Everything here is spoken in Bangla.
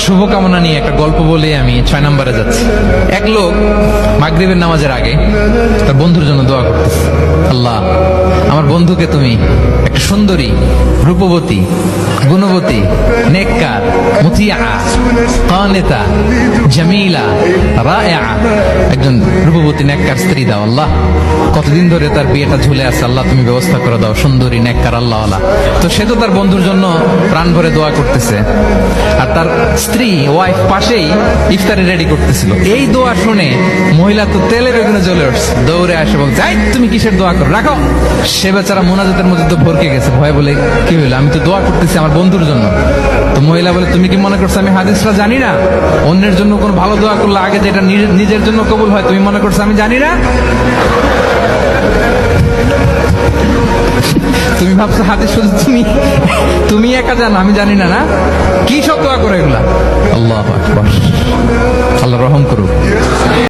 শুভকামনা নিয়ে একটা গল্প বলে আমি 6 নম্বরে যাচ্ছি। এক লোক মাগরিবের নামাজের আগে তার বন্ধুর জন্য দোয়া করতেছে, আল্লাহ আমার বন্ধুকে তুমি একটা সুন্দরী, রূপবতী, গুণবতী, নেককার, মুতিয়া, কানেতা, জামিলা, রায়া, একজন রূপবতী নেককার স্ত্রী দাও আল্লাহ। কতদিন ধরে তার বিয়েটা ঝুলে আছে, আল্লাহ তুমি ব্যবস্থা করে দাও, সুন্দরী নেককার আল্লাহ। তো সে তো তার বন্ধুর জন্য প্রাণ ভরে দোয়া করতেছে, আর তার স্ত্রী ওয়াইফ পাশেই ইফতারি রেডি করতেছিল। এই দোয়া শুনে মহিলা তো তেলের ওখানে জ্বলে উঠছে, দৌড়ে আসে এবং যাই তুমি কিসের দোয়া করো, রাখো। সে বেচারা মোনাজাতের মধ্যে তো ভরকে গেছে, ভয় বলে কি হইলো, আমি তো দোয়া করতেছি আমার বন্ধুর জন্য। তো মহিলা বলে তুমি কি মনে করছো আমি হাদিসটা জানি না? অন্যের জন্য কোনো ভালো দোয়া করলে আগে যেটা নিজের জন্য কবুল হয়, তুমি মনে করছো আমি জানি না? তুমি ভাবছো হাদিস শুধু তুমি একা জানো, আমি জানি না? না কি সব দোয়া করে এগুলা? আল্লাহু আকবার।